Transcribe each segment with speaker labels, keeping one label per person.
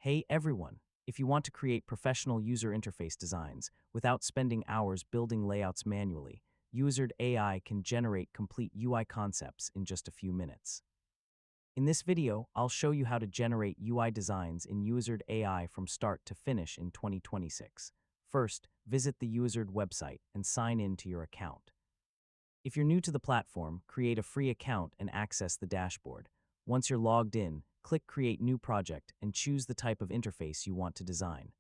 Speaker 1: Hey everyone! If you want to create professional user interface designs without spending hours building layouts manually, Uizard AI can generate complete UI concepts in just a few minutes. In this video, I'll show you how to generate UI designs in Uizard AI from start to finish in 2026. First, visit the Uizard website and sign in to your account. If you're new to the platform, create a free account and access the dashboard. Once you're logged in, click Create New Project and choose the type of interface you want to design.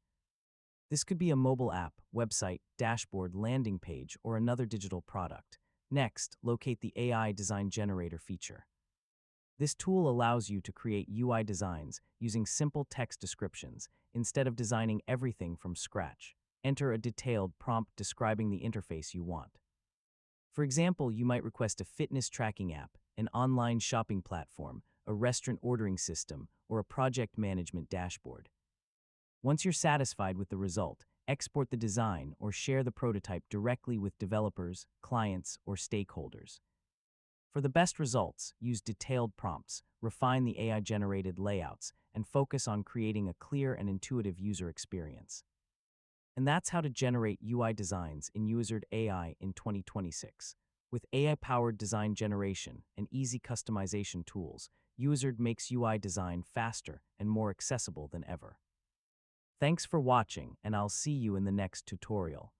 Speaker 1: This could be a mobile app, website, dashboard, landing page, or another digital product. Next, locate the AI Design Generator feature. This tool allows you to create UI designs using simple text descriptions instead of designing everything from scratch. Enter a detailed prompt describing the interface you want. For example, you might request a fitness tracking app, an online shopping platform, a restaurant ordering system, or a project management dashboard. Once you're satisfied with the result, export the design or share the prototype directly with developers, clients, or stakeholders. For the best results, use detailed prompts, refine the AI-generated layouts, and focus on creating a clear and intuitive user experience. And that's how to generate UI designs in Uizard AI in 2026. With AI-powered design generation and easy customization tools, Uizard makes UI design faster and more accessible than ever. Thanks for watching, and I'll see you in the next tutorial.